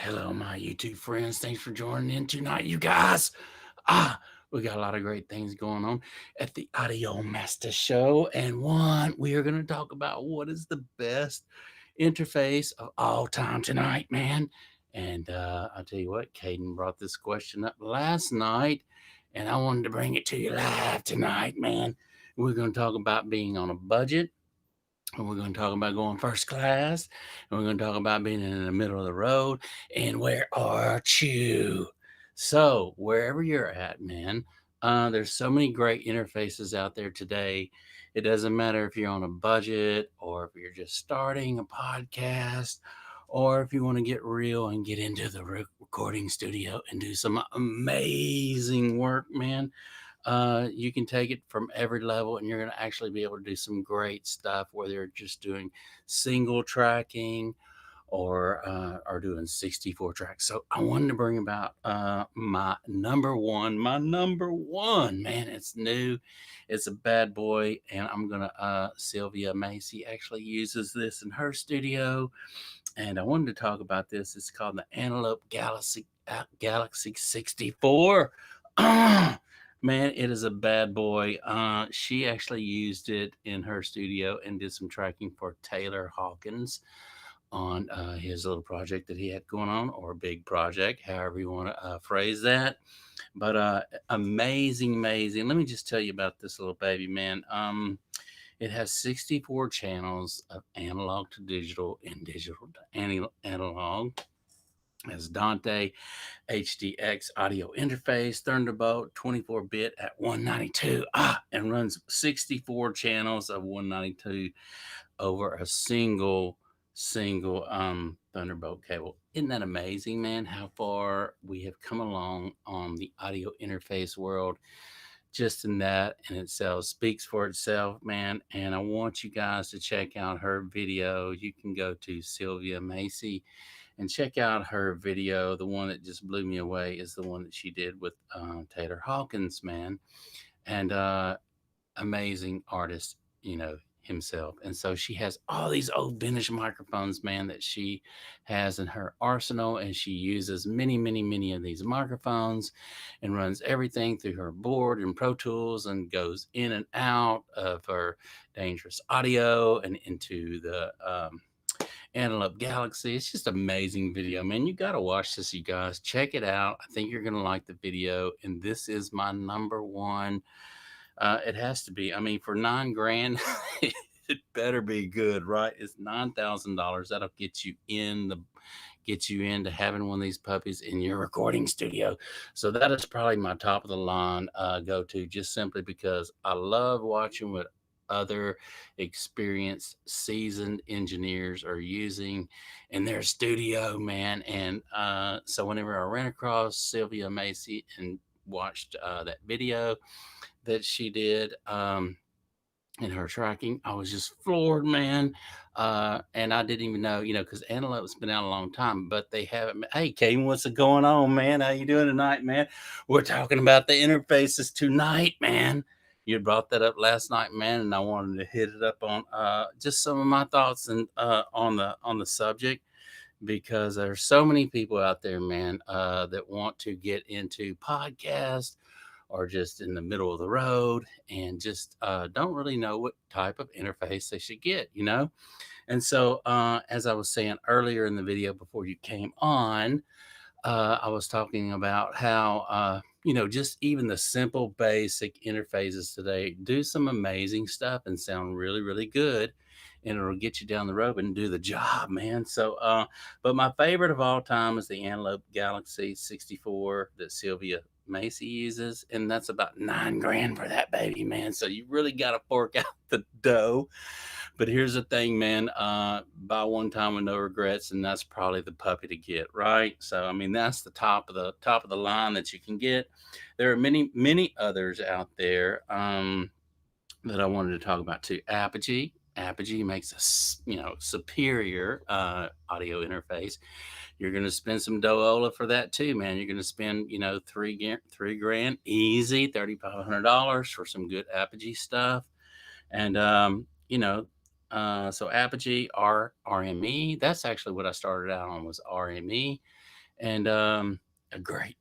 Hello, my YouTube friends. Thanks for joining in tonight, you guys. We got a lot of great things going on at the Audio Master Show. And we are going to talk about what is the best interface of all time tonight, man. And I'll tell you what, Caden brought this question up last night, and I wanted to bring it to you live tonight, man. We're going to talk about being on a budget, and we're going to talk about going first class, and we're going to talk about being in the middle of the road, and where are you? So wherever you're at, man, there's so many great interfaces out there today. It doesn't matter if you're on a budget or if you're just starting a podcast or if you want to get real and get into the recording studio and do some amazing work, man. You can take it from every level and you're going to actually be able to do some great stuff, whether you're just doing single tracking or doing 64 tracks. So I wanted to bring about my number one, man. It's new, it's a bad boy, and I'm gonna Sylvia Macy actually uses this in her studio, and I wanted to talk about this. It's called the Antelope Galaxy 64. Man, it is a bad boy. She actually used it in her studio and did some tracking for Taylor Hawkins on his little project that he had going on, or a big project, however you want to phrase that. But amazing, amazing. Let me just tell you about this little baby, man. It has 64 channels of analog to digital and digital to analog. As Dante HDX audio interface, Thunderbolt 24-bit at 192, and runs 64 channels of 192 over a single Thunderbolt cable. Isn't that amazing, man? How far we have come along on the audio interface world. Just in that in itself speaks for itself, man. And I want you guys to check out her video. You can go to Sylvia Macy and check out her video. The one that just blew me away is the one that she did with Taylor Hawkins, man. And amazing artist, himself. And so she has all these old vintage microphones, man, that she has in her arsenal, and she uses many, many, many of these microphones and runs everything through her board and Pro Tools and goes in and out of her dangerous audio and into the Antelope Galaxy. It's just amazing video, man. You got to watch this, you guys. Check it out. I think you're going to like the video. And this is my number one. It has to be. I mean, for 9 grand, it better be good, right? It's $9,000. That'll get you into having one of these puppies in your recording studio. So that is probably my top of the line go to, just simply because I love watching what other experienced seasoned engineers are using in their studio, man. And so whenever I ran across Sylvia Macy and watched that video that she did in her tracking, I was just floored, man. And I didn't even know, because Antelope's been out a long time, but they haven't. Hey, Kane, what's going on, man? How you doing tonight, man? We're talking about the interfaces tonight, man. You brought that up last night, man, and I wanted to hit it up on just some of my thoughts and on the subject, because there's so many people out there, man, that want to get into podcasts or just in the middle of the road and just don't really know what type of interface they should get. And so, as I was saying earlier in the video before you came on, I was talking about how, just even the simple basic interfaces today do some amazing stuff and sound really, really good. And it'll get you down the road and do the job, man. So, but my favorite of all time is the Antelope Galaxy 64 that Sylvia Macy uses. And that's about 9 grand for that baby, man. So you really got to fork out the dough. But here's the thing, man. Buy one time with no regrets, and that's probably the puppy to get, right? So I mean, that's the top of the line that you can get. There are many, many others out there that I wanted to talk about too. Apogee makes a superior audio interface. You're going to spend some dough for that too, man. You're going to spend $3 grand easy, $3,500 for some good Apogee stuff. And so Apogee RME, that's actually what I started out on, was RME. and a great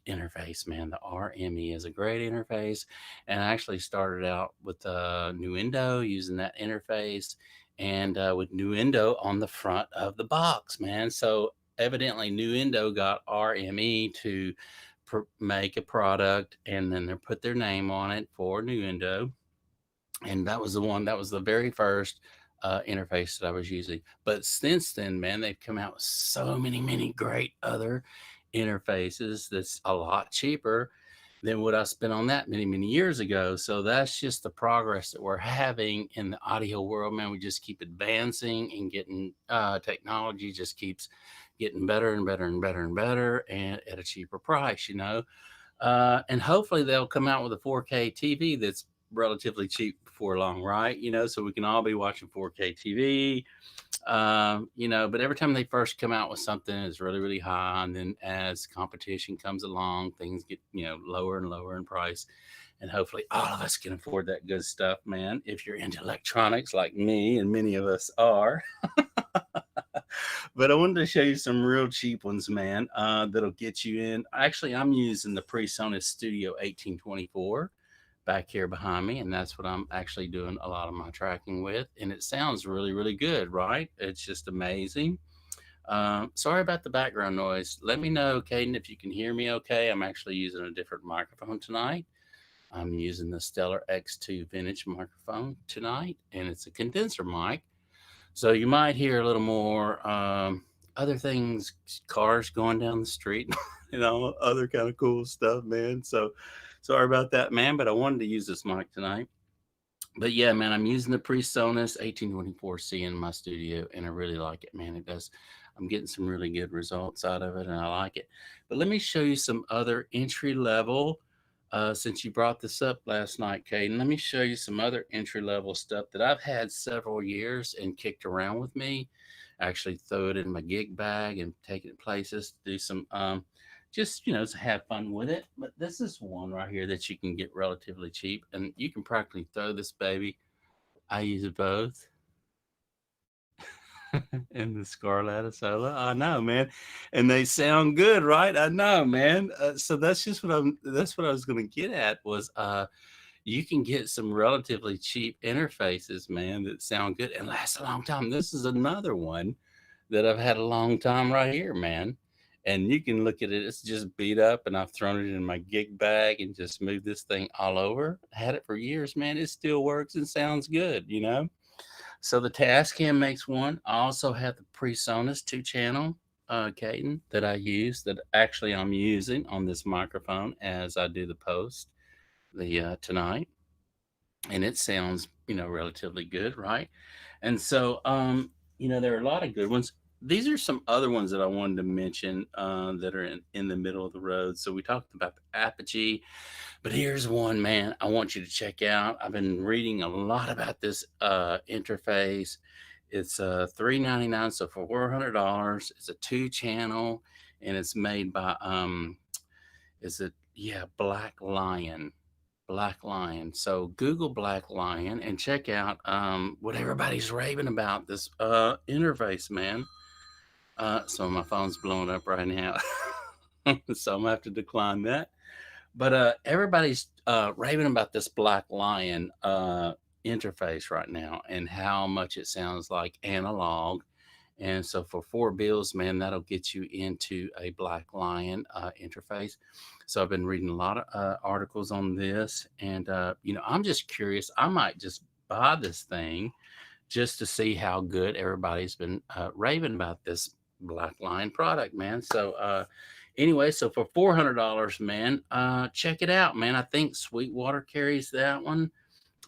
interface, man. The RME is a great interface, and I actually started out with Nuendo using that interface, and with Nuendo on the front of the box, man. So evidently, Nuendo got RME to make a product, and then they put their name on it for Nuendo, and that was the one that was the very first interface that I was using. But since then, man, they've come out with so many great other interfaces that's a lot cheaper than what I spent on that many years ago. So that's just the progress that we're having in the audio world, man. We just keep advancing and getting technology just keeps getting better and better and better and better, and at a cheaper price, and hopefully they'll come out with a 4K TV that's relatively cheap before long, right? So we can all be watching 4K TV. But every time they first come out with something, it's really high, and then as competition comes along, things get lower and lower in price, and hopefully all of us can afford that good stuff, man. If you're into electronics like me, and many of us are. But I wanted to show you some real cheap ones, man, that'll get you in. Actually, I'm using the PreSonus Studio 1824 back here behind me, and that's what I'm actually doing a lot of my tracking with. And it sounds really good, right? It's just amazing. Sorry about the background noise. Let me know, Caden, if you can hear me okay. I'm actually using a different microphone tonight. I'm using the Steller X2 vintage microphone tonight, and it's a condenser mic. So you might hear a little more other things, cars going down the street, other kind of cool stuff, man. So sorry about that, man. But I wanted to use this mic tonight. But yeah, man, I'm using the PreSonus 1824C in my studio, and I really like it, man. It does. I'm getting some really good results out of it, and I like it. But let me show you some other entry level. Since you brought this up last night, Caden, let me show you some other entry level stuff that I've had several years and kicked around with me. Actually, throw it in my gig bag and take it places to do some, just to have fun with it. But this is one right here that you can get relatively cheap, and you can practically throw this baby. I use both. And the Scarlett Sola. I know, man, and they sound good, right? I know, man. So that's what I was going to get at was you can get some relatively cheap interfaces, man, that sound good and last a long time. This is another one that I've had a long time right here, man. And you can look at it, it's just beat up, and I've thrown it in my gig bag and just moved this thing all over. Had it for years, man. It still works and sounds good. So the TASCAM makes one. I also have the PreSonus 2-channel, Caden, that I use, that actually I'm using on this microphone as I do the post tonight, and it sounds relatively good, right? And so there are a lot of good ones. These are some other ones that I wanted to mention that are in the middle of the road. So we talked about the Apogee, but here's one, man, I want you to check out. I've been reading a lot about this interface. It's $399, so for $400. It's a 2-channel, and it's made by is it Black Lion. Black Lion. So Google Black Lion and check out what everybody's raving about this interface, man. So my phone's blowing up right now. So I'm gonna have to decline that. But everybody's raving about this Black Lion interface right now, and how much it sounds like analog. And so for $4 bills, man, that'll get you into a Black Lion interface. So I've been reading a lot of articles on this, and I'm just curious. I might just buy this thing just to see how good everybody's been raving about this Black Lion product, man. So anyway, so for $400, man, check it out, man. I think Sweetwater carries that one.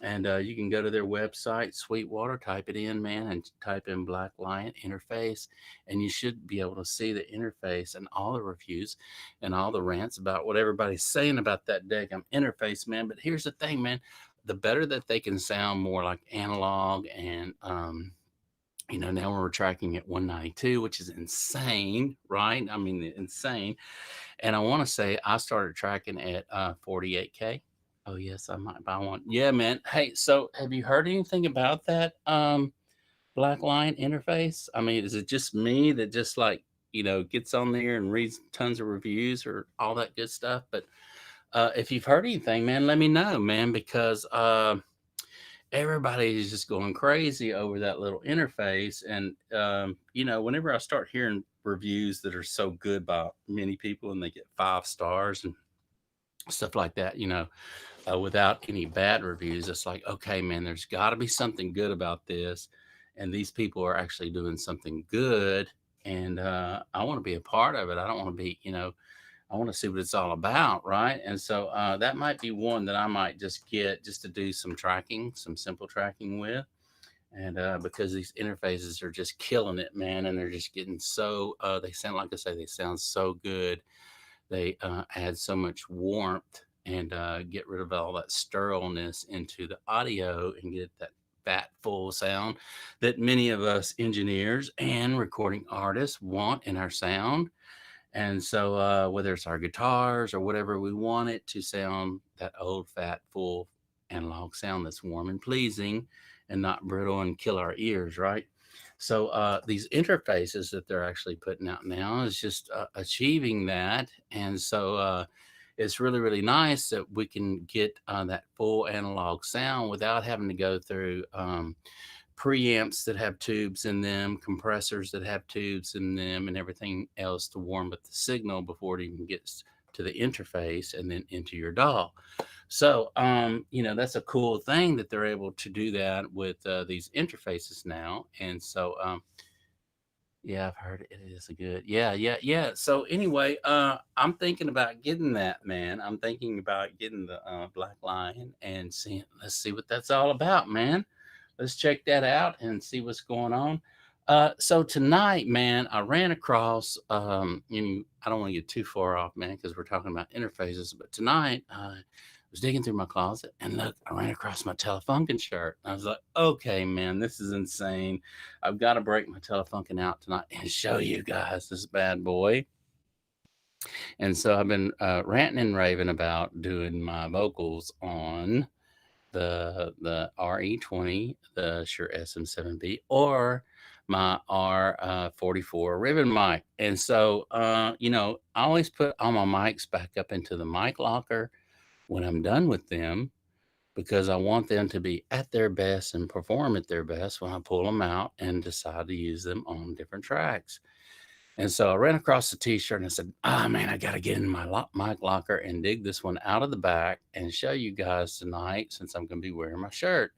And you can go to their website, Sweetwater, type it in, man, and type in Black Lion interface. And you should be able to see the interface and all the reviews and all the rants about what everybody's saying about that daggum interface, man. But here's the thing, man. The better that they can sound more like analog, and now we're tracking at 192, which is insane, right? I mean, insane. And I want to say I started tracking at 48K. Oh, yes, I might buy one. Yeah, man. Hey, so have you heard anything about that Black Lion interface? I mean, is it just me that just like gets on there and reads tons of reviews or all that good stuff. But if you've heard anything, man, let me know, man, because everybody is just going crazy over that little interface. And whenever I start hearing reviews that are so good by many people and they get 5 stars and stuff like that, without any bad reviews, it's like, okay, man, there's got to be something good about this, and these people are actually doing something good, and I want to be a part of it. I don't want to be, I want to see what it's all about, right? And so that might be one that I might just get just to do some tracking, some simple tracking with. And because these interfaces are just killing it, man, and they're just getting so, they sound, like I say, they sound so good. They add so much warmth and get rid of all that sterileness into the audio and get that fat, full sound that many of us engineers and recording artists want in our sound. And so, whether it's our guitars or whatever, we want it to sound that old, fat, full analog sound that's warm and pleasing and not brittle and kill our ears, right? So, these interfaces that they're actually putting out now is just achieving that. And so, it's really, really nice that we can get that full analog sound without having to go through preamps that have tubes in them, compressors that have tubes in them, and everything else to warm up the signal before it even gets to the interface and then into your DAW. So, that's a cool thing that they're able to do that with these interfaces now. And so, yeah, I've heard it is a good. Yeah, yeah, yeah. So anyway, I'm thinking about getting that, man. I'm thinking about getting the Black Lion and seeing. Let's see what that's all about, man. Let's check that out and see what's going on. So tonight, man, I ran across. I don't want to get too far off, man, because we're talking about interfaces. But tonight, I was digging through my closet and look, I ran across my Telefunken shirt. I was like, okay, man, this is insane. I've got to break my Telefunken out tonight and show you guys this bad boy. And so I've been ranting and raving about doing my vocals on the RE20, the Shure SM7B, or my R44 ribbon mic. And so, I always put all my mics back up into the mic locker when I'm done with them because I want them to be at their best and perform at their best when I pull them out and decide to use them on different tracks. And so I ran across the t-shirt and I said, man, I got to get in my mic locker and dig this one out of the back and show you guys tonight since I'm going to be wearing my shirt.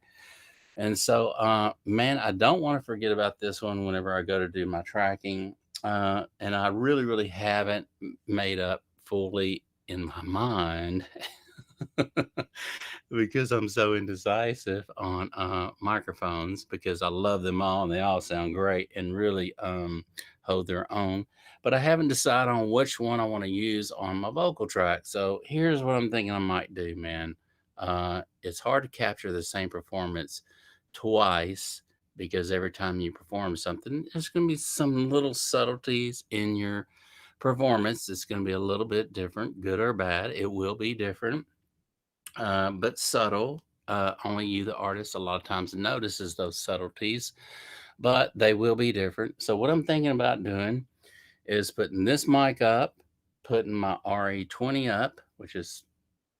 And so, man, I don't want to forget about this one whenever I go to do my tracking. And I really, really haven't made up fully in my mind because I'm so indecisive on microphones because I love them all and they all sound great and really hold their own. But I haven't decided on which one I want to use on my vocal track. So here's what I'm thinking I might do, man. It's hard to capture the same performance twice because every time you perform something, there's going to be some little subtleties in your performance. It's going to be a little bit different, good or bad. It will be different, but subtle. Only you, the artist, a lot of times notices those subtleties, but they will be different. So what I'm thinking about doing is putting this mic up, putting my RE20 up, which is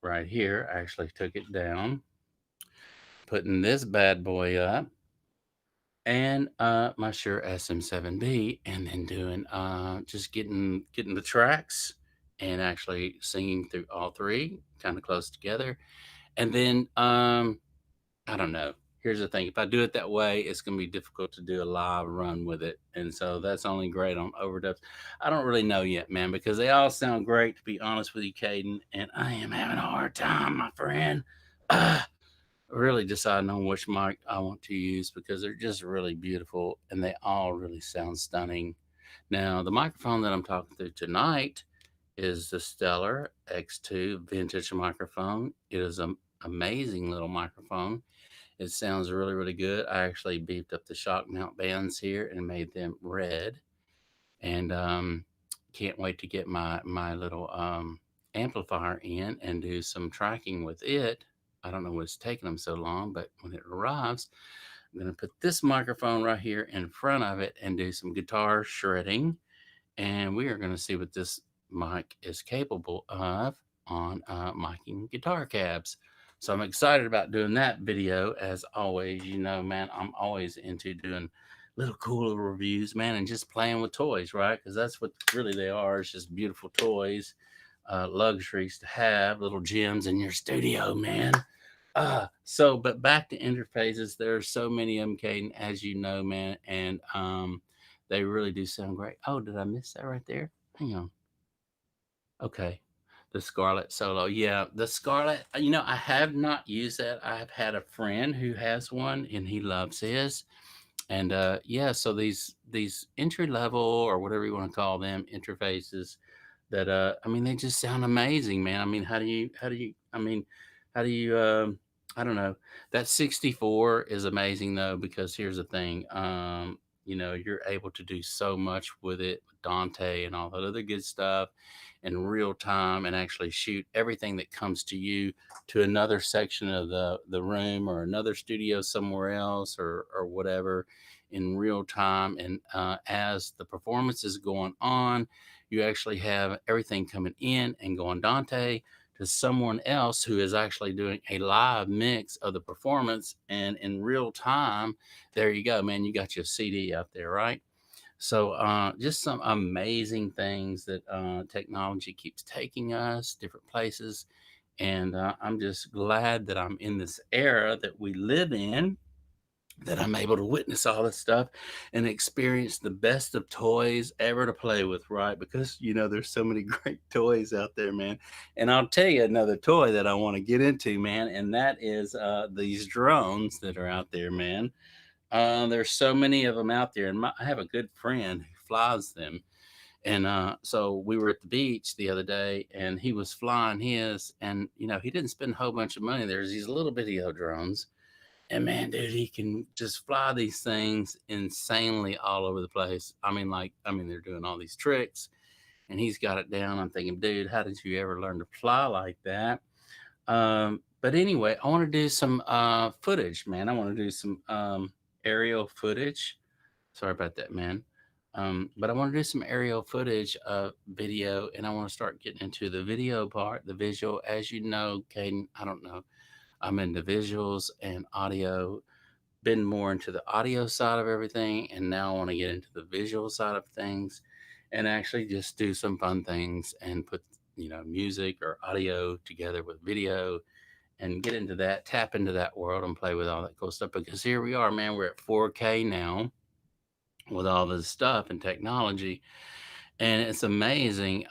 right here. I actually took it down, putting this bad boy up, and my Shure SM7B, and then doing just getting the tracks and actually singing through all three kind of close together. And then I don't know. Here's the thing. If I do it that way, it's going to be difficult to do a live run with it. And so that's only great on overdubs. I don't really know yet, man, because they all sound great, to be honest with you, Caden. And I am having a hard time, my friend, really deciding on which mic I want to use because they're just really beautiful and they all really sound stunning. Now, the microphone that I'm talking through tonight is the Steller X2 vintage microphone. It is an amazing little microphone. It sounds really, really good. I actually beefed up the shock mount bands here and made them red. And can't wait to get my little amplifier in and do some tracking with it. I don't know what's taking them so long, but when it arrives, I'm going to put this microphone right here in front of it and do some guitar shredding and we are going to see what this mic is capable of on miking guitar cabs. So I'm excited about doing that video. As always, man, I'm always into doing little cool little reviews, man, and just playing with toys, right? Because that's what really they are. It's just beautiful toys, luxuries to have, little gems in your studio, man. But back to interfaces. There are so many of them, Caden, as you know, man, and they really do sound great. Oh, did I miss that right there? Hang on. Okay. The Scarlett Solo. Yeah, the Scarlett, I have not used that. I've had a friend who has one and he loves his. And yeah, so these entry level or whatever you want to call them interfaces that I mean they just sound amazing, man. I mean, how do you I don't know. That 64 is amazing though, because here's the thing. You're able to do so much with it, with Dante and all that other good stuff in real time, and actually shoot everything that comes to you to another section of the room or another studio somewhere else, or whatever, in real time. And as the performance is going on, you actually have everything coming in and going Dante to someone else who is actually doing a live mix of the performance. And in real time, there you go, man. You got your CD out there, right? So just some amazing things that technology keeps taking us different places. And I'm just glad that I'm in this era that we live in, that I'm able to witness all this stuff and experience the best of toys ever to play with, right? Because, there's so many great toys out there, man. And I'll tell you another toy that I want to get into, man, and that is these drones that are out there, man. There's so many of them out there, and I have a good friend who flies them. And so we were at the beach the other day, and he was flying his, and he didn't spend a whole bunch of money. There's these little video drones, and man, dude, he can just fly these things insanely all over the place. I mean, they're doing all these tricks, and he's got it down. I'm thinking, dude, how did you ever learn to fly like that? But anyway, I want to do some footage, man. I want to do some aerial footage. Sorry about that, man. But I want to do some aerial footage video, and I want to start getting into the video part, the visual. As you know, Caden, I don't know. I'm into visuals and audio, been more into the audio side of everything, and now I want to get into the visual side of things and actually just do some fun things and put music or audio together with video and get into that, tap into that world and play with all that cool stuff. Because here we are, man, we're at 4K now with all this stuff and technology, and it's amazing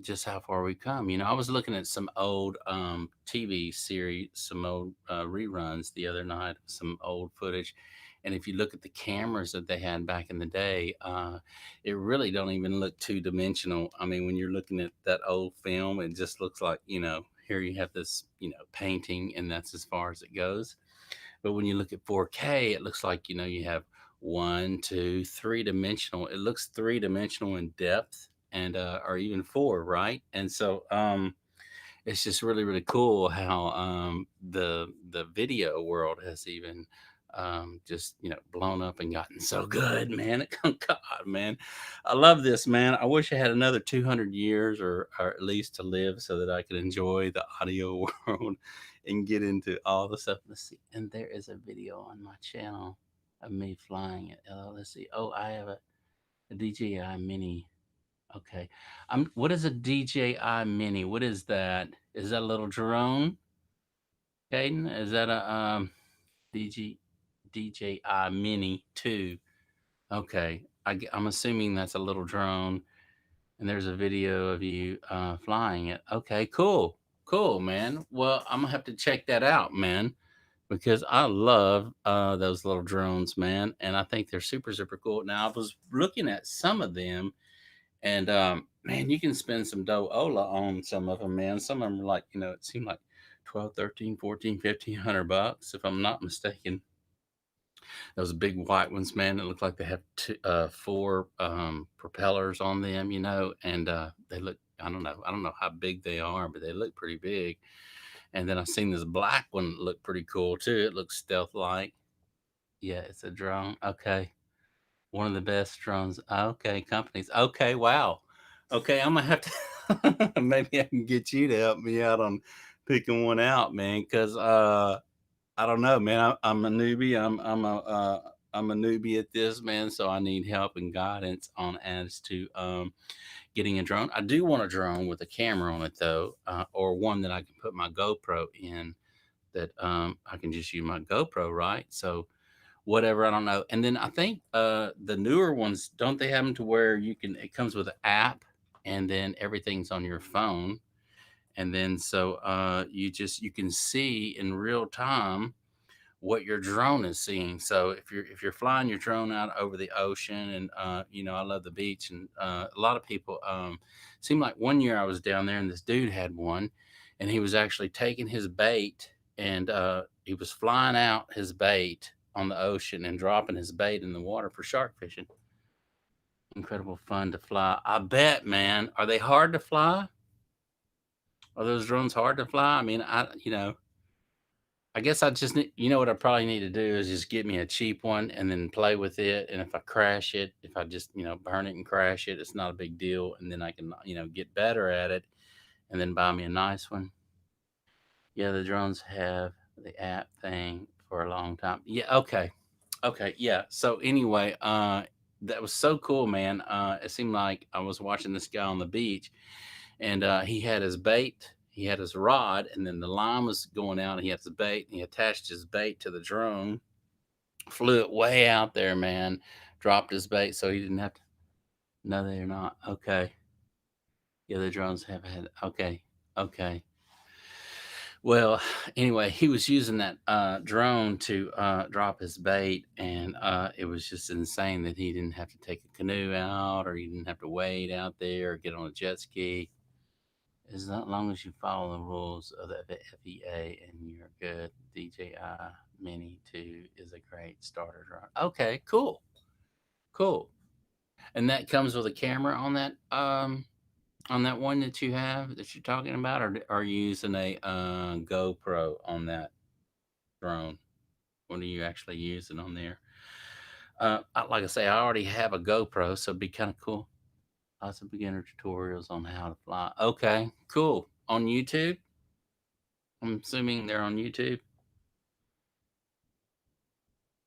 just how far we've come. I was looking at some old TV series, some old reruns the other night, some old footage. And if you look at the cameras that they had back in the day, it really don't even look two-dimensional. I mean, when you're looking at that old film, it just looks like, here you have this, painting, and that's as far as it goes. But when you look at 4K, it looks like, you have one, two, three-dimensional. It looks three-dimensional in depth, and or even four, right? And so it's just really, really cool how the video world has even just blown up and gotten so good, man. God, man, I love this, man. I wish I had another 200 years, or at least to live, so that I could enjoy the audio world and get into all the stuff. Let's see. And there is a video on my channel of me flying it. Let's see. Oh, I have a DJI Mini. Okay. What is a DJI Mini? What is that? Is that a little drone, Caden? Is that a DG, DJI Mini 2? Okay. I'm assuming that's a little drone, and there's a video of you flying it. Okay, cool. Cool, man. Well, I'm gonna have to check that out, man, because I love those little drones, man, and I think they're super, super cool. Now, I was looking at some of them, and man, you can spend some dough-ola on some of them, man. Some of them are like, it seemed like 12, 13, 14, 1500 bucks, if I'm not mistaken. Those big white ones, man, that look like they have four propellers on them, and they look, I don't know how big they are, but they look pretty big. And then I've seen this black one look pretty cool too. It looks stealth like. Yeah, it's a drone. Okay. One of the best drones. Okay, companies. Okay, wow. Okay, I'm gonna have to maybe I can get you to help me out on picking one out, man. Cause I don't know, man. I'm a newbie. I'm a newbie at this, man. So I need help and guidance on as to getting a drone. I do want a drone with a camera on it though, or one that I can put my GoPro in. That I can just use my GoPro, right? So whatever, I don't know. And then I think the newer ones, don't they have them to where you can, it comes with an app and then everything's on your phone. And then so you can see in real time what your drone is seeing. So if you're flying your drone out over the ocean, and I love the beach, and a lot of people seemed like one year I was down there and this dude had one, and he was actually taking his bait, and he was flying out his bait on the ocean and dropping his bait in the water for shark fishing. Incredible fun to fly. I bet, man. Are they hard to fly? Are those drones hard to fly? I mean, I guess I just need, what I probably need to do is just get me a cheap one and then play with it. And if I crash it, if I just, burn it and crash it, it's not a big deal. And then I can, get better at it and then buy me a nice one. Yeah, the drones have the app thing for a long time. Yeah, okay. Okay, yeah. So anyway, that was so cool, man. It seemed like I was watching this guy on the beach, and he had his bait, he had his rod, and then the line was going out. And he had his bait, and he attached his bait to the drone, flew it way out there, man. Dropped his bait, so he didn't have to. No, they're not. Okay, yeah, the drones have had. Okay, okay. Well, anyway, he was using that drone to drop his bait, and it was just insane that he didn't have to take a canoe out, or he didn't have to wade out there, or get on a jet ski. As long as you follow the rules of the FEA and you're good. DJI Mini 2 is a great starter drone. Okay, cool, cool. And that comes with a camera on that one that you have that you're talking about, or are you using a GoPro on that drone? What are you actually using on there? Like I say, I already have a GoPro, so it'd be kind of cool. Lots of beginner tutorials on how to fly. Okay, cool. On YouTube? I'm assuming they're on YouTube.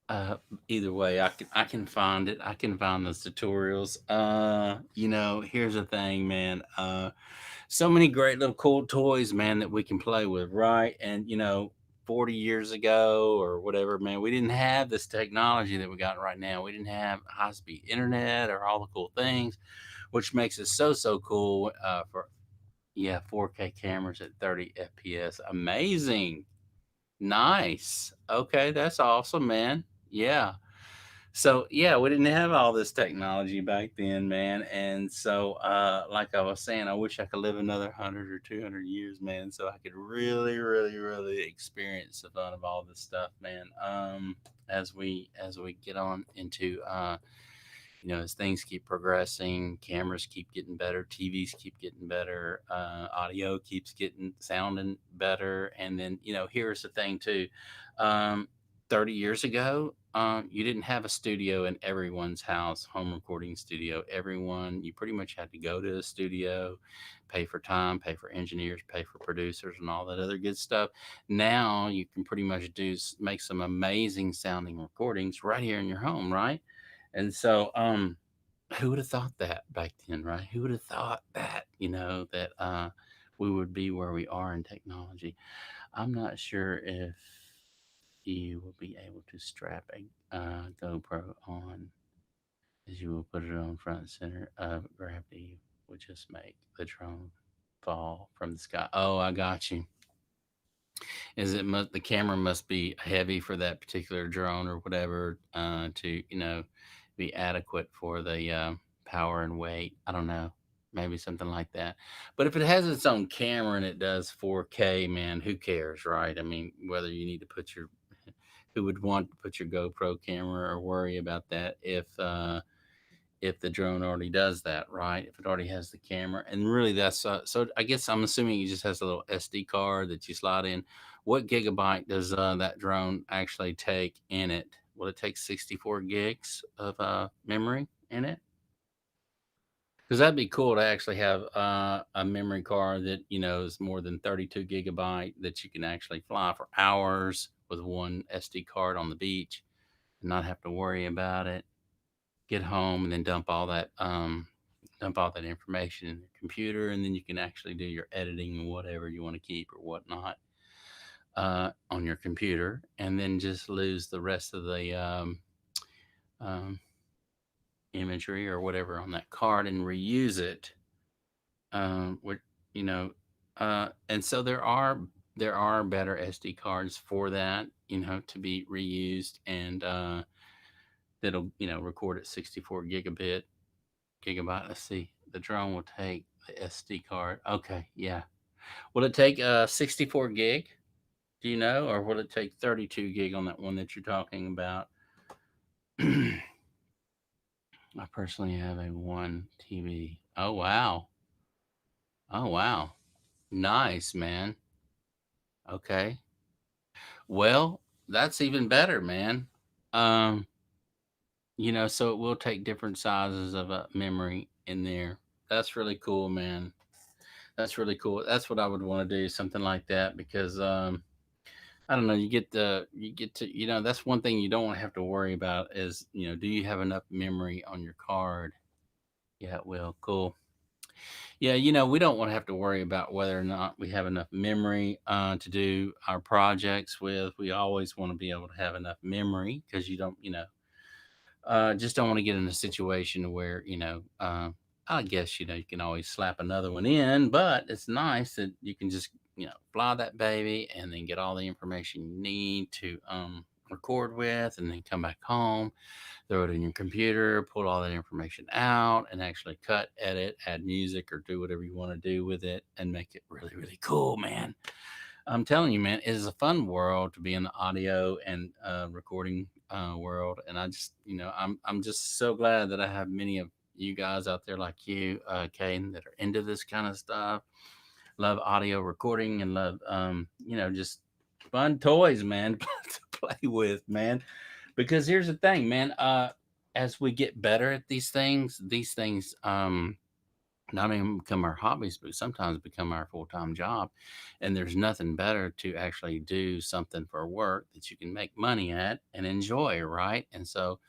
Uh, Either way, I can find it. I can find those tutorials. Here's the thing, man. So many great little cool toys, man, that we can play with, right? And 40 years ago or whatever, man, we didn't have this technology that we got right now. We didn't have high-speed internet or all the cool things, which makes it so cool. For Yeah, 4K cameras at 30 FPS, amazing. Nice. Okay, that's awesome, man. Yeah. So yeah, we didn't have all this technology back then, man. And so like I was saying, I wish I could live another 100 or 200 years, man, so I could really, really, really experience the fun of all this stuff, man. As we get on into as things keep progressing, cameras keep getting better, TVs keep getting better, audio keeps getting sounding better. And then, here's the thing too. Um, 30 years ago, you didn't have a studio in everyone's house, home recording studio. Everyone, you pretty much had to go to a studio, pay for time, pay for engineers, pay for producers, and all that other good stuff. Now you can pretty much make some amazing sounding recordings right here in your home, right? And so, who would have thought that back then, right? Who would have thought that, that we would be where we are in technology? I'm not sure if you will be able to strap a GoPro on, as you will put it on front and center of gravity, would just make the drone fall from the sky. Oh, I got you. The camera must be heavy for that particular drone or whatever, to be adequate for the power and weight. I don't know, maybe something like that. But if it has its own camera and it does 4K, man, who cares, right? I mean, whether you need to put your who would want to put your GoPro camera or worry about that if the drone already does that, right? If it already has the camera, and really that's so. I guess I'm assuming it just has a little SD card that you slide in. What gigabyte does that drone actually take in it? will it take 64 gigs of memory in it? Because that'd be cool to actually have a memory card that is more than 32 gigabyte that you can actually fly for hours with one SD card on the beach and not have to worry about it. Get home and then dump all that information in your computer, and then you can actually do your editing and whatever you want to keep or whatnot on your computer, and then just lose the rest of the um, imagery or whatever on that card and reuse it. With you know, and so there are better SD cards for that, to be reused, and that'll record at 64 gigabyte. Let's see, the drone will take the SD card. Okay, yeah. Will it take 64 gig? Do you know, or will it take 32 gig on that one that you're talking about? I personally have a one TV. Oh wow. Oh wow. Nice, man. Okay. Well, that's even better, man. Um, so it will take different sizes of memory in there. That's really cool, man. That's really cool. That's what I would want to do, something like that, because I don't know, that's one thing you don't want to have to worry about is, do you have enough memory on your card? Yeah, it will. Cool. Yeah, we don't want to have to worry about whether or not we have enough memory to do our projects with. We always want to be able to have enough memory because you don't, just don't want to get in a situation where, I guess, you can always slap another one in, but it's nice that you can just, fly that baby and then get all the information you need to record with, and then come back home, throw it in your computer, pull all that information out, and actually cut, edit, add music, or do whatever you want to do with it and make it really, really cool, man. I'm telling you, man, it is a fun world to be in the audio and recording world, and I just, I'm just so glad that I have many of you guys out there like you, Caden, that are into this kind of stuff, love audio recording, and love, just fun toys, man, to play with, man. Because here's the thing, man. As we get better at these things, not even become our hobbies, but sometimes become our full time job. And there's nothing better to actually do something for work that you can make money at and enjoy, right? And so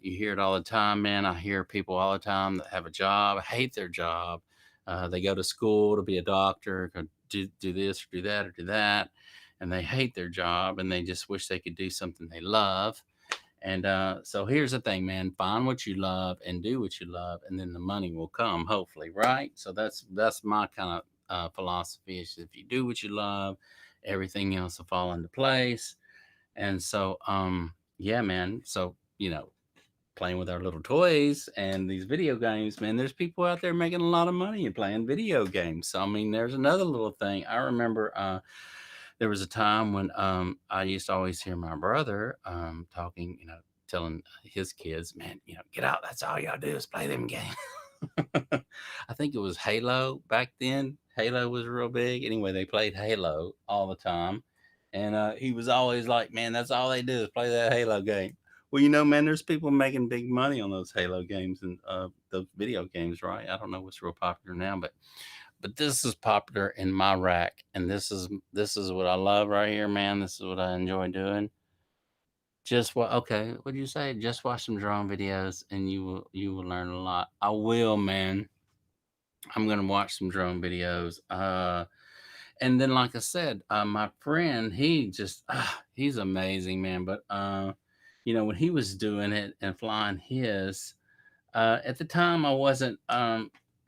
you hear it all the time, man. I hear people all the time that have a job, hate their job. They go to school to be a doctor, do this or do that or do that. And they hate their job and they just wish they could do something they love. And so here's the thing, man. Find what you love and do what you love, and then the money will come, hopefully, right? So that's my kind of philosophy is if you do what you love, everything else will fall into place. And so yeah, man. So, playing with our little toys and these video games, man, there's people out there making a lot of money and playing video games. So I mean, there's another little thing. I remember there was a time when I used to always hear my brother talking, telling his kids, man, get out. That's all y'all do is play them games. I think it was Halo back then. Halo was real big. Anyway, they played Halo all the time. And he was always like, man, that's all they do is play that Halo game. Well, man, there's people making big money on those Halo games and those video games, right? I don't know what's real popular now, but this is popular in my rack, and this is what I love right here, man. This is what I enjoy doing. Just what? Okay, what do you say? Just watch some drone videos, and you will learn a lot. I will, man. I'm gonna watch some drone videos. And then, like I said, my friend, he's amazing, man. But when he was doing it and flying his, at the time, I wasn't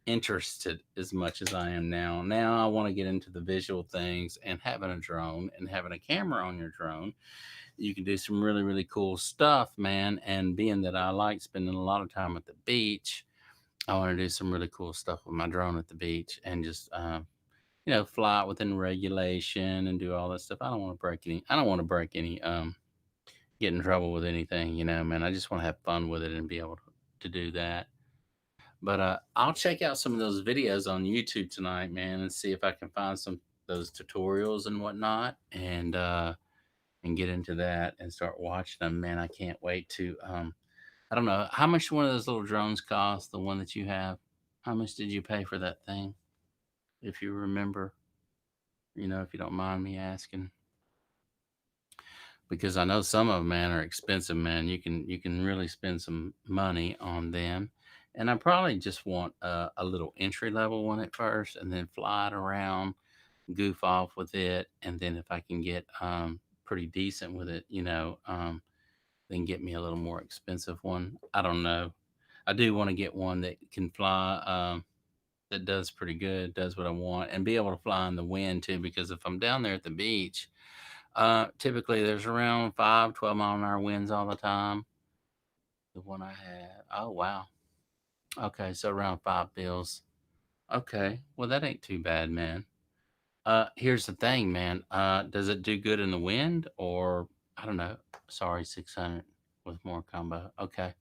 interested as much as I am now. Now I want to get into the visual things, and having a drone and having a camera on your drone, you can do some really, really cool stuff, man. And being that I like spending a lot of time at the beach, I want to do some really cool stuff with my drone at the beach and just, fly it within regulation and do all that stuff. I don't want to break any, get in trouble with anything, man. I just want to have fun with it and be able to do that. But I'll check out some of those videos on YouTube tonight, man, and see if I can find some those tutorials and whatnot. And and get into that and start watching them. Man, I can't wait to. I don't know how much one of those little drones cost. The one that you have. How much did you pay for that thing? If you remember, if you don't mind me asking, because I know some of them, man, are expensive, man. You can really spend some money on them, and I probably just want a little entry level one at first, and then fly it around, goof off with it, and then if I can get pretty decent with it, then get me a little more expensive one. I don't know. I do want to get one that can fly. That does pretty good, does what I want, and be able to fly in the wind too. Because if I'm down there at the beach, typically there's around 5, 12 mile an hour winds all the time. The one I had, oh wow, okay, so around 5 bills. Okay, well that ain't too bad, man. Here's the thing, man. Does it do good in the wind or I don't know? Sorry, 600 with more combo. Okay.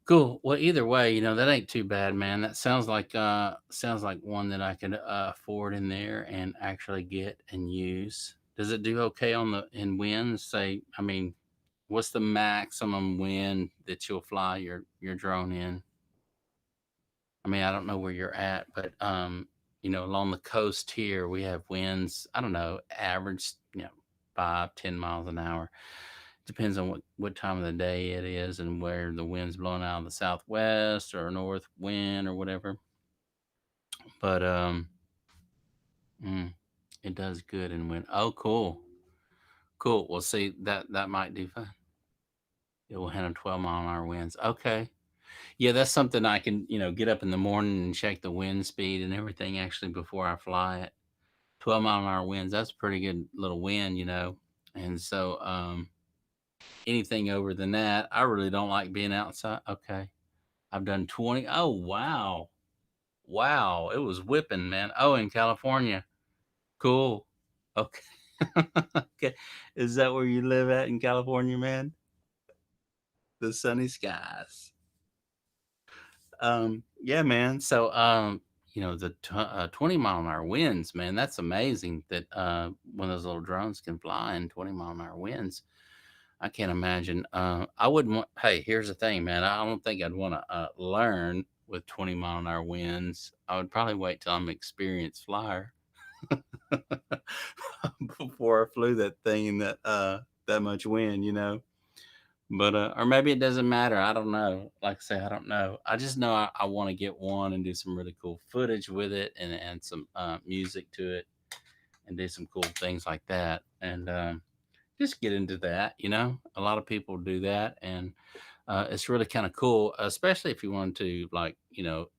Cool. Well, either way, that ain't too bad, man. That sounds like one that I could afford in there and actually get and use. Does it do okay on the in winds? Say, I mean, what's the maximum wind that you'll fly your drone in? I mean, I don't know where you're at, but along the coast here, we have winds. I don't know, average, 5, 10 miles an hour. Depends on what time of the day it is and where the wind's blowing out of the southwest or north wind or whatever. But mm, it does good in wind. Oh, cool, cool. Well, see that might do fine. It will handle 12 mile an hour winds. Okay, yeah, that's something I can get up in the morning and check the wind speed and everything actually before I fly it. 12 mile an hour winds. That's a pretty good little wind. And so anything over than that, I really don't like being outside. Okay. I've done 20. Oh, wow. Wow. It was whipping, man. Oh, in California. Cool. Okay. Okay. Is that where you live at in California, man? The sunny skies. Yeah, man. So, the 20 mile an hour winds, man, that's amazing that one of those little drones can fly in 20 mile an hour winds. I can't imagine. I wouldn't want. Hey, here's the thing, man. I don't think I'd want to learn with 20 mile an hour winds. I would probably wait till I'm an experienced flyer before I flew that thing in that much wind. But or maybe it doesn't matter. I don't know. Like I say, I don't know. I just know I want to get one and do some really cool footage with it and some music to it and do some cool things like that. And just get into that. A lot of people do that, and it's really kind of cool, especially if you want to like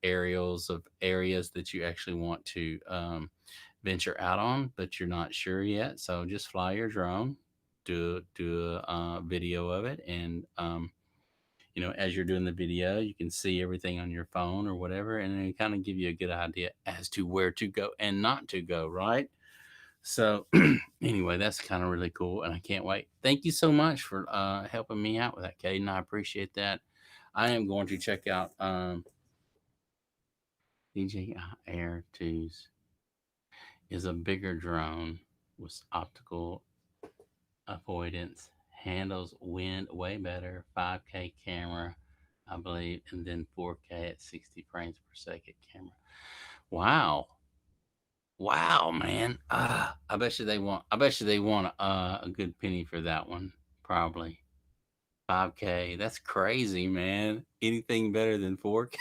aerials of areas that you actually want to venture out on, but you're not sure yet. So just fly your drone, do a video of it, and as you're doing the video, you can see everything on your phone or whatever, and it kind of give you a good idea as to where to go and not to go, right? So anyway, that's kind of really cool, and I can't wait. Thank you so much for helping me out with that, Caden. I appreciate that. I am going to check out DJI Air 2's is a bigger drone with optical avoidance, handles wind way better, 5K camera, I believe, and then 4K at 60 frames per second camera. Wow. Wow, man. I bet you they want a good penny for that one. Probably 5K. That's crazy, man. Anything better than 4K?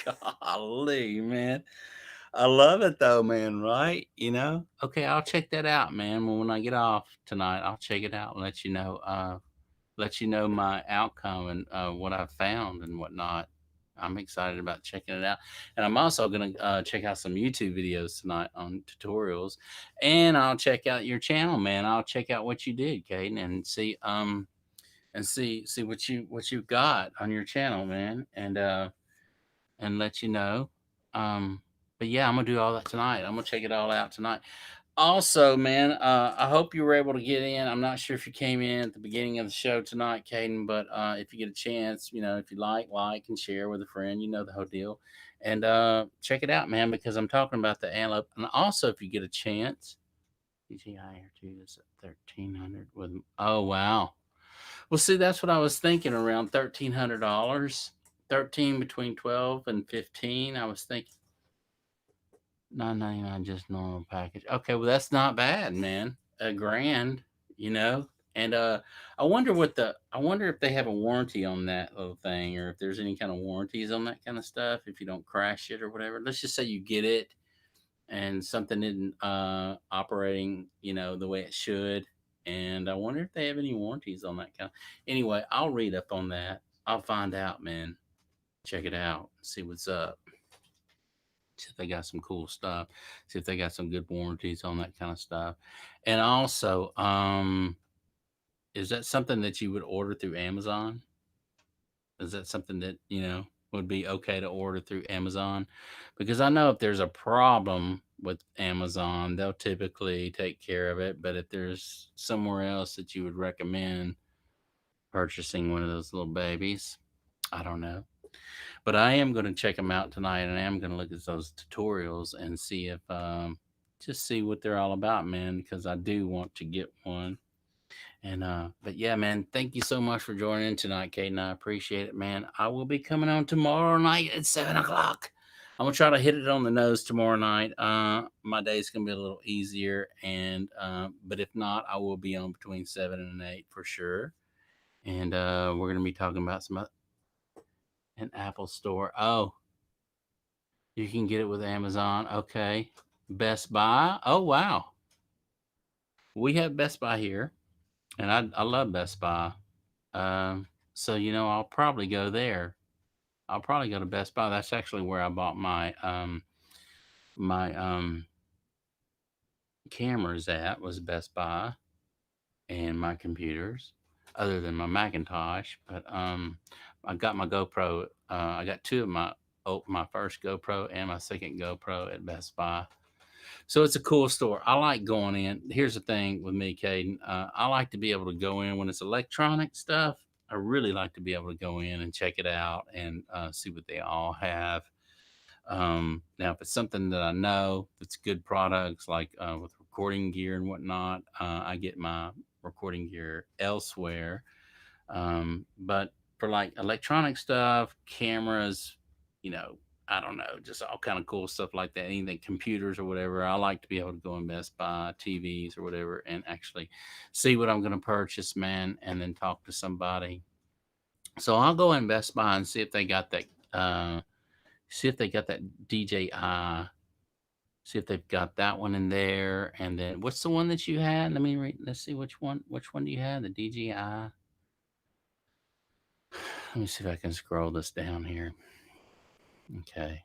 Golly, man. I love it though, man, right? Okay, I'll check that out, man. When I get off tonight, I'll check it out and let you know my outcome and what I found and whatnot. I'm excited about checking it out, and I'm also gonna check out some YouTube videos tonight on tutorials, and I'll check out your channel, man. I'll check out what you did, Caden, and see what you got on your channel, man, and let you know. Um, but yeah, I'm gonna do all that tonight. I'm gonna check it all out tonight. Also, man, I hope you were able to get in. I'm not sure if you came in at the beginning of the show tonight, Caden, but if you get a chance, if you like and share with a friend, you know the whole deal. And check it out, man, because I'm talking about the antelope. And also, if you get a chance, DJI Air 2 is at 1300 with. Oh wow. Well, see, that's what I was thinking, around $1,300. 13 between 12 and 15. I was thinking $999 just normal package. Okay, well that's not bad, man. A grand, you know. And I wonder if they have a warranty on that little thing, or if there's any kind of warranties on that kind of stuff if you don't crash it or whatever. Let's just say you get it and something isn't operating, the way it should. And I wonder if they have any warranties on that kind. Anyway, I'll read up on that. I'll find out, man. Check it out. See what's up. See if they got some cool stuff. See if they got some good warranties on that kind of stuff. And also, is that something that you would order through Amazon? Is that something that, would be okay to order through Amazon? Because I know if there's a problem with Amazon, they'll typically take care of it. But if there's somewhere else that you would recommend purchasing one of those little babies, I don't know. But I am going to check them out tonight, and I am going to look at those tutorials and see if, just see what they're all about, man, because I do want to get one. And but yeah, man, thank you so much for joining tonight, Caden. I appreciate it, man. I will be coming on tomorrow night at 7 o'clock. I'm gonna try to hit it on the nose tomorrow night. My day's gonna be a little easier, and but if not, I will be on between 7 and 8 for sure. And we're gonna be talking about an Apple Store. Oh, you can get it with Amazon. Okay, Best Buy. Oh wow, we have Best Buy here. And I love Best Buy. So I'll probably go there. I'll probably go to Best Buy. That's actually where I bought my cameras at, was Best Buy, and my computers, other than my Macintosh. But I got my GoPro. I got two of my first GoPro and my second GoPro at Best Buy. So it's a cool store. I like going in. Here's the thing with me, Caden. I like to be able to go in when it's electronic stuff. I really like to be able to go in and check it out and see what they all have. Now, if it's something that I know that's good products, like with recording gear and whatnot, I get my recording gear elsewhere. But for like electronic stuff, cameras, I don't know, just all kind of cool stuff like that. Anything computers or whatever, I like to be able to go and Best Buy TVs or whatever and actually see what I'm going to purchase, man, and then talk to somebody. So I'll go in Best Buy and see if they got that. See if they got that DJI. See if they've got that one in there. And then what's the one that you had? Let me read. Let's see which one. Which one do you have? The DJI. Let me see if I can scroll this down here. Okay.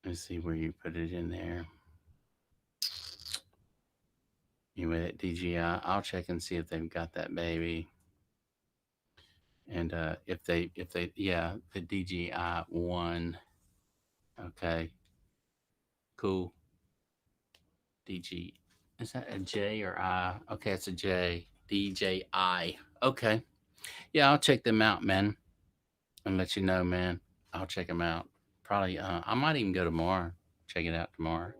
Let's see where you put it in there. Anyway, that DJI, I'll check and see if they've got that baby. And if they, yeah, the DJI one. Okay. Cool. DG. Is that a J or I? Okay, it's a J. DJI. Okay. Yeah, I'll check them out, man, and let you know, man. I'll check them out. Probably, I might even go tomorrow. Check it out tomorrow.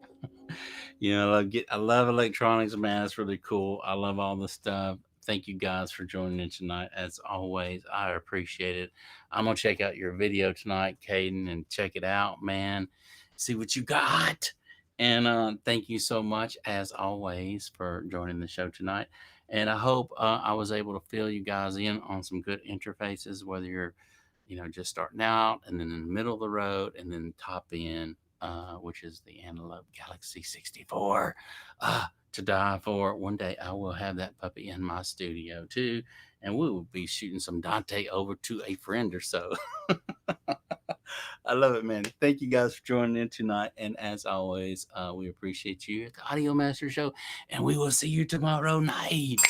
I love electronics, man. It's really cool. I love all the stuff. Thank you guys for joining in tonight. As always, I appreciate it. I'm gonna check out your video tonight, Caden, and check it out, man. See what you got. And thank you so much, as always, for joining the show tonight. And I hope I was able to fill you guys in on some good interfaces, whether you're, just starting out, and then in the middle of the road, and then top end, which is the Antelope Galaxy 64. To die for. One day I will have that puppy in my studio too, and we will be shooting some Dante over to a friend or so. I love it, man. Thank you guys for joining in tonight. And as always, we appreciate you at the Audio Master Show, and we will see you tomorrow night.